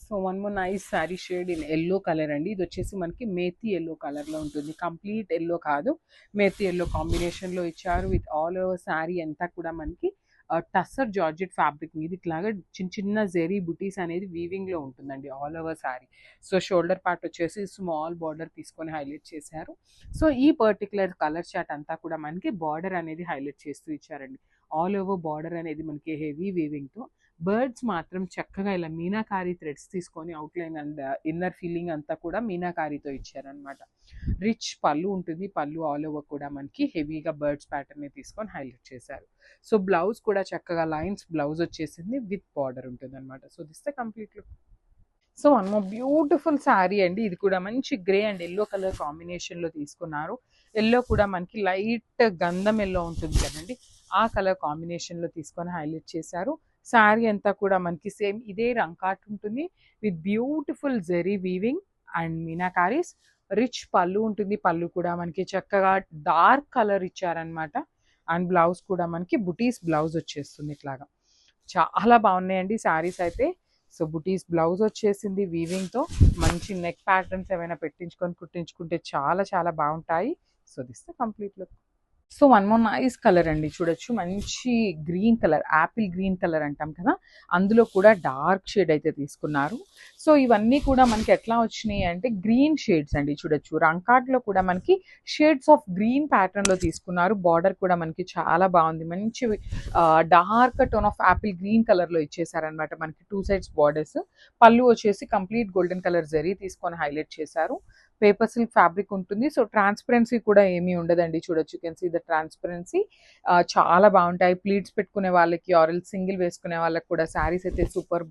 So one more nice sari shade in yellow colour అండి. ఇది వచ్చేసి మనకి మేతి ఎల్లో కలర్లో ఉంటుంది. కంప్లీట్ ఎల్లో కాదు, మేతి ఎల్లో కాంబినేషన్లో ఇచ్చారు. విత్ ఆల్ ఓవర్ శారీ అంతా కూడా మనకి టస్సర్ జార్జెట్ ఫ్యాబ్రిక్ మీద ఇట్లాగా చిన్న చిన్న జెరీ బుటీస్ అనేది వీవింగ్లో ఉంటుందండి all over sari. So shoulder part వచ్చేసి స్మాల్ బార్డర్ తీసుకొని హైలైట్ చేశారు. సో ఈ పర్టికులర్ కలర్ చార్ట్ అంతా కూడా మనకి బార్డర్ అనేది హైలైట్ చేస్తూ ఇచ్చారండి. ఆల్ ఓవర్ బార్డర్ అనేది మనకి హెవీ వీవింగ్తో, బర్డ్స్ మాత్రం చక్కగా ఇలా మీనాకారి థ్రెడ్స్ తీసుకొని అవుట్లైన్ అండ్ ఇన్నర్ ఫీలింగ్ అంతా కూడా మీనాకారితో ఇచ్చారనమాట. రిచ్ పళ్ళు ఉంటుంది. పళ్ళు ఆల్ ఓవర్ కూడా మనకి హెవీగా బర్డ్స్ ప్యాటర్న్ తీసుకొని హైలైట్ చేశారు. సో బ్లౌజ్ కూడా చక్కగా లైన్స్ బ్లౌజ్ వచ్చేసింది విత్ బార్డర్ ఉంటుంది అనమాట. So this the complete look. So one more beautiful sari అండి. ఇది కూడా మంచి గ్రే అండ్ ఎల్లో కలర్ కాంబినేషన్లో తీసుకున్నారు. ఎల్లో కూడా మనకి లైట్ గంధం ఎల్లో ఉంటుంది కదండి, ఆ కలర్ కాంబినేషన్లో తీసుకొని హైలైట్ చేశారు. శారీ అంతా కూడా మనకి సేమ్ ఇదే రంకాట్ ఉంటుంది with beautiful zari weaving and meenakaris. Rich pallu ఉంటుంది. పళ్ళు కూడా మనకి చక్కగా డార్క్ కలర్ ఇచ్చారనమాట. అండ్ బ్లౌజ్ కూడా మనకి బుటీస్ బ్లౌజ్ వచ్చేస్తుంది ఇట్లాగా. చాలా బాగున్నాయండి శారీస్ అయితే. సో బుటీస్ బ్లౌజ్ వచ్చేసింది వీవింగ్తో. మంచి నెక్ ప్యాటర్న్స్ ఏమైనా పెట్టించుకొని కుట్టించుకుంటే చాలా చాలా బాగుంటాయి. So this the complete look. So one more nice colour అండి, చూడొచ్చు. మంచి green colour, Apple green colour అంటాం కదా, అందులో కూడా డార్క్ షేడ్ అయితే తీసుకున్నారు. సో ఇవన్నీ కూడా మనకి ఎట్లా వచ్చినాయి అంటే గ్రీన్ షేడ్స్ అండి. చూడొచ్చు రంకాట్లో కూడా మనకి షేడ్స్ ఆఫ్ గ్రీన్ ప్యాటర్న్లో తీసుకున్నారు. బార్డర్ కూడా మనకి చాలా బాగుంది. మంచి dark tone of Apple green కలర్లో ఇచ్చేసారనమాట. మనకి టూ సైడ్స్ బార్డర్స్. పళ్ళు వచ్చేసి కంప్లీట్ గోల్డెన్ కలర్ జరీ తీసుకొని హైలైట్ చేశారు. పేపర్ సిల్క్ ఫ్యాబ్రిక్ ఉంటుంది. సో ట్రాన్స్పరెన్సీ కూడా ఏమీ ఉండదండి. చూడొచ్చు, కెన్ సీ ద ట్రాన్స్పరెన్సీ. చాలా బాగుంటాయి ప్లీట్స్ పెట్టుకునే వాళ్ళకి, ఆరల్ సింగిల్ వేసుకునే వాళ్ళకి కూడా శారీస్ అయితే సూపర్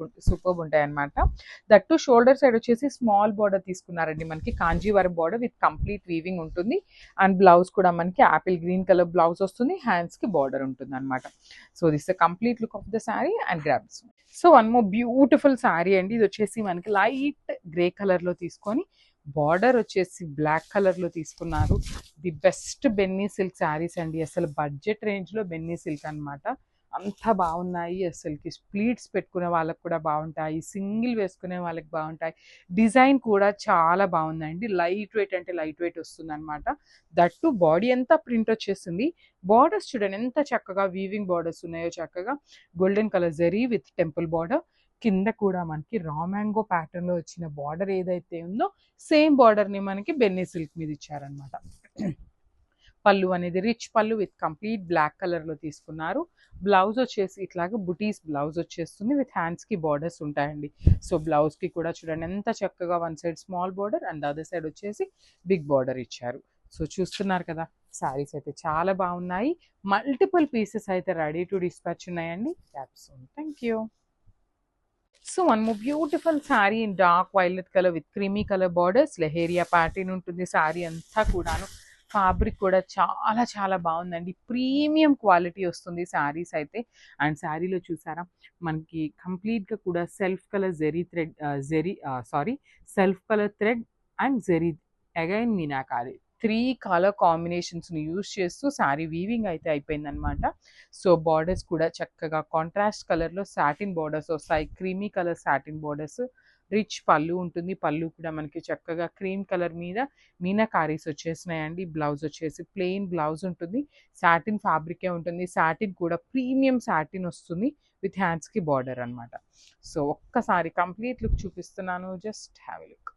ఉంటాయి అనమాట. దట్టు షోల్డర్ సైడ్ వచ్చేసి స్మాల్ బార్డర్ తీసుకున్నారండి. మనకి Kanjeevaram border with complete weaving ఉంటుంది. అండ్ బ్లౌజ్ కూడా మనకి యాపిల్ గ్రీన్ కలర్ బ్లౌజ్ వస్తుంది. హ్యాండ్స్కి బార్డర్ ఉంటుంది అనమాట. So this the complete look of the sari and grabs. So one more beautiful sari అండి. ఇది వచ్చేసి మనకి లైట్ గ్రే కలర్లో తీసుకొని బార్డర్ వచ్చేసి బ్లాక్ కలర్లో తీసుకున్నారు. ది బెస్ట్ బెన్నీ సిల్క్ శారీస్ అండి. అసలు బడ్జెట్ రేంజ్లో బెన్నీ సిల్క్ అనమాట. అంత బాగున్నాయి. అసలుకి ప్లీట్స్ పెట్టుకునే వాళ్ళకి కూడా బాగుంటాయి, సింగిల్ వేసుకునే వాళ్ళకి బాగుంటాయి. డిజైన్ కూడా చాలా బాగుందండి. లైట్ వెయిట్ అంటే లైట్ వెయిట్ వస్తుంది అనమాట. దట్టు బాడీ అంతా ప్రింట్ వచ్చేసింది. బార్డర్స్ చూడండి ఎంత చక్కగా వీవింగ్ బార్డర్స్ ఉన్నాయో. చక్కగా golden colour zari with temple border. కింద కూడా మనకి రా మ్యాంగో ప్యాటర్న్లో వచ్చిన బార్డర్ ఏదైతే ఉందో సేమ్ బార్డర్ని మనకి బెన్నీ సిల్క్ మీద ఇచ్చారనమాట. పళ్ళు అనేది రిచ్ పళ్ళు విత్ కంప్లీట్ బ్లాక్ కలర్లో తీసుకున్నారు. బ్లౌజ్ వచ్చేసి ఇట్లాగా బుటీస్ బ్లౌజ్ వచ్చేస్తుంది విత్ హ్యాండ్స్కి బార్డర్స్ ఉంటాయండి. సో బ్లౌజ్కి కూడా చూడండి ఎంత చక్కగా one side small border and other side వచ్చేసి బిగ్ బార్డర్ ఇచ్చారు. సో చూస్తున్నారు కదా, శారీస్ అయితే చాలా బాగున్నాయి. మల్టిపుల్ పీసెస్ అయితే రెడీ టు డిస్పాచ్ ఉన్నాయండి. Thank you. So one more beautiful sari in dark violet colour with creamy colour borders. Leheriya pattern ఉంటుంది శారీ అంతా కూడాను. ఫ్యాబ్రిక్ కూడా చాలా చాలా బాగుందండి. ప్రీమియం క్వాలిటీ వస్తుంది శారీస్ అయితే. అండ్ శారీలో చూసారా మనకి కంప్లీట్గా కూడా self colour self colour thread and zari again meenakari 3 colour కాంబినేషన్స్ని యూజ్ చేస్తూ శారీ వీవింగ్ అయితే అయిపోయిందనమాట. సో బార్డర్స్ కూడా చక్కగా కాంట్రాస్ట్ కలర్లో సాటిన్ బార్డర్స్ వస్తాయి. Creamy colour satin borders. Rich pallu ఉంటుంది. పళ్ళు కూడా మనకి చక్కగా క్రీమ్ కలర్ మీద మీనాకారీస్ వచ్చేసినాయండి. బ్లౌజ్ వచ్చేసి ప్లెయిన్ బ్లౌజ్ ఉంటుంది. సాటిన్ ఫ్యాబ్రికే ఉంటుంది. సాటిన్ కూడా ప్రీమియం సాటిన్ వస్తుంది విత్ హ్యాండ్స్కి బార్డర్ అనమాట. సో ఒక్కసారి కంప్లీట్ లుక్ చూపిస్తున్నాను, just have a look.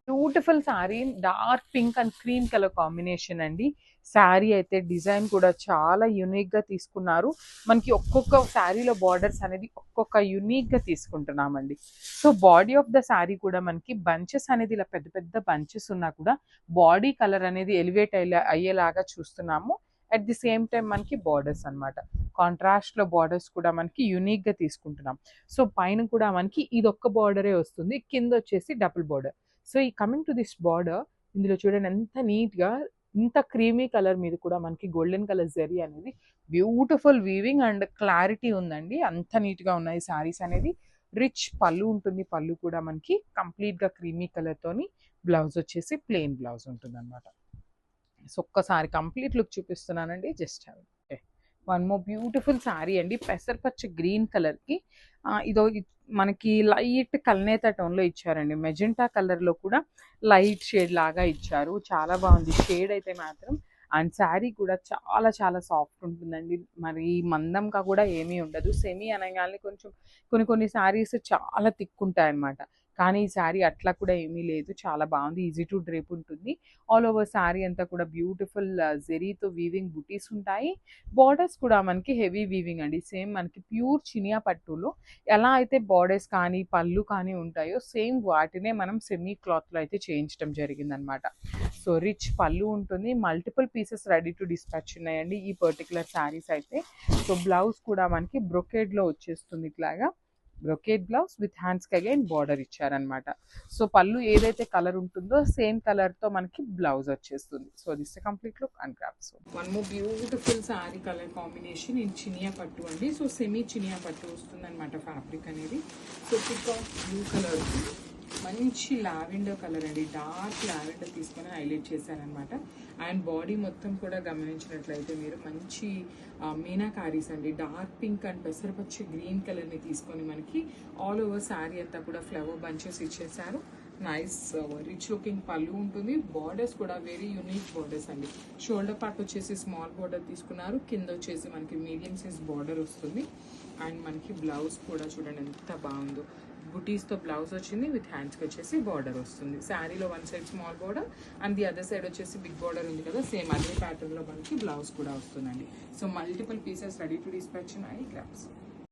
Beautiful sari dark pink and cream colour combination అండి. శారీ అయితే డిజైన్ కూడా చాలా యూనిక్గా తీసుకున్నారు. మనకి ఒక్కొక్క శారీలో బార్డర్స్ అనేది ఒక్కొక్క యూనిక్గా తీసుకుంటున్నామండి. So body of the sari కూడా మనకి బంచెస్ అనేది ఇలా పెద్ద పెద్ద బంచెస్ ఉన్నా కూడా బాడీ కలర్ అనేది ఎలివేట్ అయ్యేలాగా చూస్తున్నాము. అట్ ది సేమ్ టైం మనకి బార్డర్స్ అనమాట. కాంట్రాస్ట్లో బార్డర్స్ కూడా మనకి యూనిక్గా తీసుకుంటున్నాం. సో పైన కూడా మనకి ఇది ఒక్క బార్డరే వస్తుంది, కింద వచ్చేసి డబుల్ బార్డర్. సో ఈ కమింగ్ టు దిస్ బార్డర్, ఇందులో చూడండి ఎంత నీట్గా ఇంత క్రీమీ కలర్ మీద కూడా మనకి గోల్డెన్ కలర్ జరీ అనేది బ్యూటిఫుల్ వీవింగ్ అండ్ క్లారిటీ ఉందండి. అంత నీట్గా ఉన్నాయి శారీస్ అనేది. రిచ్ పళ్ళు ఉంటుంది. పళ్ళు కూడా మనకి కంప్లీట్గా క్రీమీ కలర్తోని, బ్లౌజ్ వచ్చేసి ప్లెయిన్ బ్లౌజ్ ఉంటుంది అనమాట. సో ఒక్కసారి కంప్లీట్ లుక్ చూపిస్తున్నానండి, just have. One more beautiful sari అండి, పెసరపచ్చ గ్రీన్ కలర్కి మనకి లైట్ కల్నేత టోన్లో ఇచ్చారండి. మెజెంటా కలర్లో కూడా లైట్ షేడ్ లాగా ఇచ్చారు. చాలా బాగుంది షేడ్ అయితే మాత్రం. అండ్ శారీ కూడా చాలా చాలా సాఫ్ట్ ఉంటుందండి, మరి మందంగా కూడా ఏమీ ఉండదు. సెమీ అనగానే కొంచెం కొన్ని శారీస్ చాలా థిక్ ఉంటాయన్నమాట, కానీ ఈ శారీ అట్లా కూడా ఏమీ లేదు, చాలా బాగుంది. ఈజీ టు డ్రేప్ ఉంటుంది. ఆల్ ఓవర్ శారీ అంతా కూడా బ్యూటిఫుల్ జెరీతో వీవింగ్ బుటీస్ ఉంటాయి. బార్డర్స్ కూడా మనకి హెవీ వీవింగ్ అండి, సేమ్ మనకి ప్యూర్ చినియా పట్టులో ఎలా అయితే బార్డర్స్ కానీ పళ్ళు కానీ ఉంటాయో సేమ్ వాటినే మనం సెమీ క్లాత్లో అయితే చేయించడం జరిగిందనమాట. సో రిచ్ పళ్ళు ఉంటుంది, multiple pieces ready to dispatch ఉన్నాయండి ఈ పర్టికులర్ శారీస్ అయితే. సో బ్లౌజ్ కూడా మనకి బ్రొకేడ్లో వచ్చేస్తుంది, ఇట్లాగా బ్రొకేడ్ బ్లౌజ్ విత్ హ్యాండ్స్కి అగైన్ బార్డర్ ఇచ్చారనమాట. సో పళ్ళు ఏదైతే కలర్ ఉంటుందో సేమ్ కలర్తో మనకి బ్లౌజ్ వచ్చేస్తుంది. So this complete look and craft. So one more beautiful sari colour combination in Chiniya పట్టు అండి. సో సెమీ చినియా పట్టు వస్తుంది అనమాట ఫ్యాబ్రిక్ అనేది. సో పికాక్ బ్లూ కలర్, మంచి లావెండర్ కలర్ అండి, డార్క్ లావెండర్ తీసుకొని హైలైట్ చేశారనమాట. అండ్ బాడీ మొత్తం కూడా గమనించినట్లయితే మీరు మంచి మీనాకారీస్ అండి, డార్క్ పింక్ అండ్ పెసరపచ్చి గ్రీన్ కలర్ని తీసుకొని మనకి ఆల్ ఓవర్ శారీ అంతా కూడా ఫ్లవర్ బంచెస్ ఇచ్చేసారు. నైస్ రిచ్ లుకింగ్ పళ్ళు ఉంటుంది. బార్డర్స్ కూడా వెరీ యూనిక్ బార్డర్స్ అండి. షోల్డర్ పార్ట్ వచ్చేసి స్మాల్ బార్డర్ తీసుకున్నారు, కింద వచ్చేసి మనకి మీడియం సైజ్ బార్డర్ వస్తుంది. అండ్ మనకి బ్లౌజ్ కూడా చూడండి ఎంత బాగుందో, బుటీస్తో బ్లౌజ్ వచ్చింది, విత్ హ్యాండ్స్కి వచ్చేసి బార్డర్ వస్తుంది. శారీలో one side small border and the other side వచ్చేసి బిగ్ బార్డర్ ఉంది కదా, సేమ్ అదే ప్యాటర్న్లో మనకి బ్లౌజ్ కూడా వస్తుందండి. So multiple pieces ready to dispatch ఉన్నాయి. గ్రాప్స్.